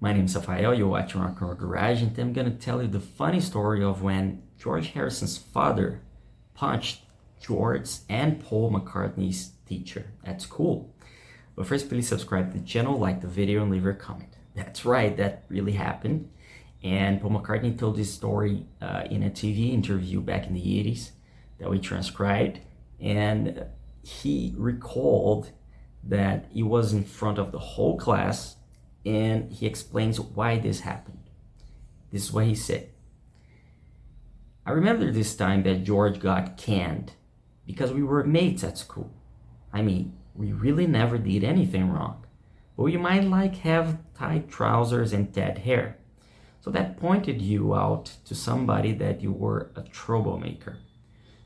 My name is Rafael, you're watching Rock and Roll Garage, and I'm going to tell you the funny story of when George Harrison's father punched George and Paul McCartney's teacher at school. But first, please subscribe to the channel, like the video, and leave a comment. That's right, that really happened. And Paul McCartney told this story in a TV interview back in the 80s that we transcribed. And he recalled that he was in front of the whole class, and he explains why this happened. This is what he said. I remember this time that George got canned because we were mates at school. I mean, we really never did anything wrong, but we might like have tight trousers and dead hair. So that pointed you out to somebody that you were a troublemaker.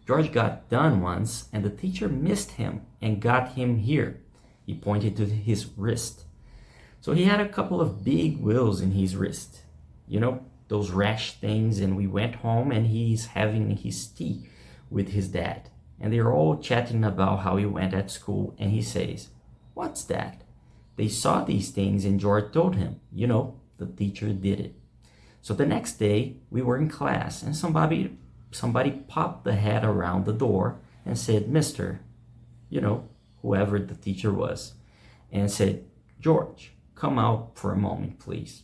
George got done once, and the teacher missed him and got him here. He pointed to his wrist. So he had a couple of big wheels in his wrist. You know, those rash things, and we went home and he's having his tea with his dad. And they're all chatting about how he went at school, and he says, "What's that?" They saw these things and George told him, you know, the teacher did it. So the next day we were in class and somebody popped the head around the door and said, "Mister," you know, whoever the teacher was, and said, "George, come out for a moment, please."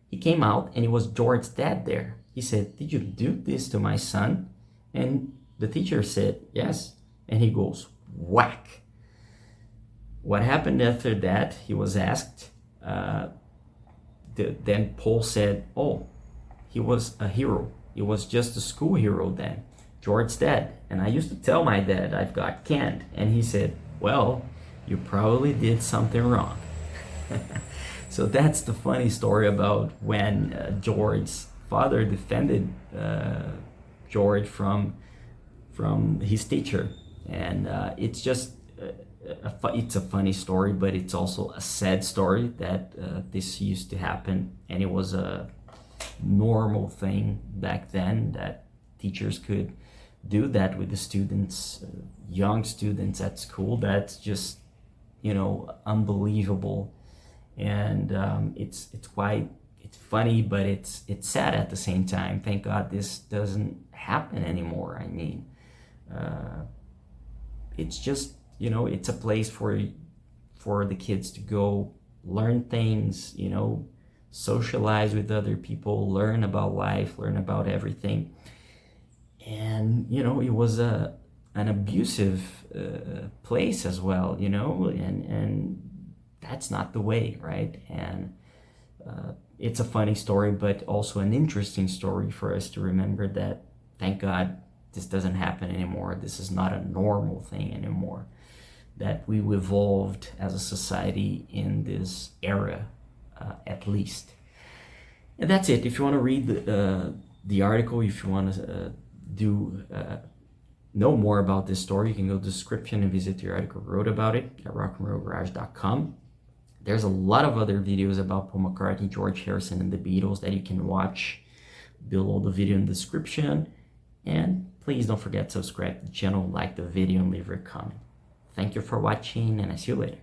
He came out and it was George's dad there. He said, "Did you do this to my son?" And the teacher said, "Yes." And he goes, whack. What happened after that, he was asked. Then Paul said, "Oh, he was a hero. He was just a school hero then. George's dad. And I used to tell my dad I've got canned." And he said, "Well, you probably did something wrong." So that's the funny story about when George's father defended George from his teacher. And it's just it's a funny story, but it's also a sad story that this used to happen, and it was a normal thing back then that teachers could do that with the students, young students at school. That's just, you know, unbelievable. And it's funny, but it's sad at the same time. Thank God this doesn't happen anymore. I mean, it's just, you know, it's a place for the kids to go learn things, you know, socialize with other people, learn about life, learn about everything. And, you know, it was an abusive place as well, you know, and that's not the way, right? And it's a funny story, but also an interesting story for us to remember that, thank God, this doesn't happen anymore. This is not a normal thing anymore. That we evolved as a society in this era, at least. And that's it. If you want to read the article, if you want to know more about this story, you can go to the description and visit the article I wrote about it at rockandrollgarage.com. There's a lot of other videos about Paul McCartney, George Harrison, and the Beatles that you can watch below the video in the description. And please don't forget to subscribe to the channel, like the video, and leave a comment. Thank you for watching, and I see you later.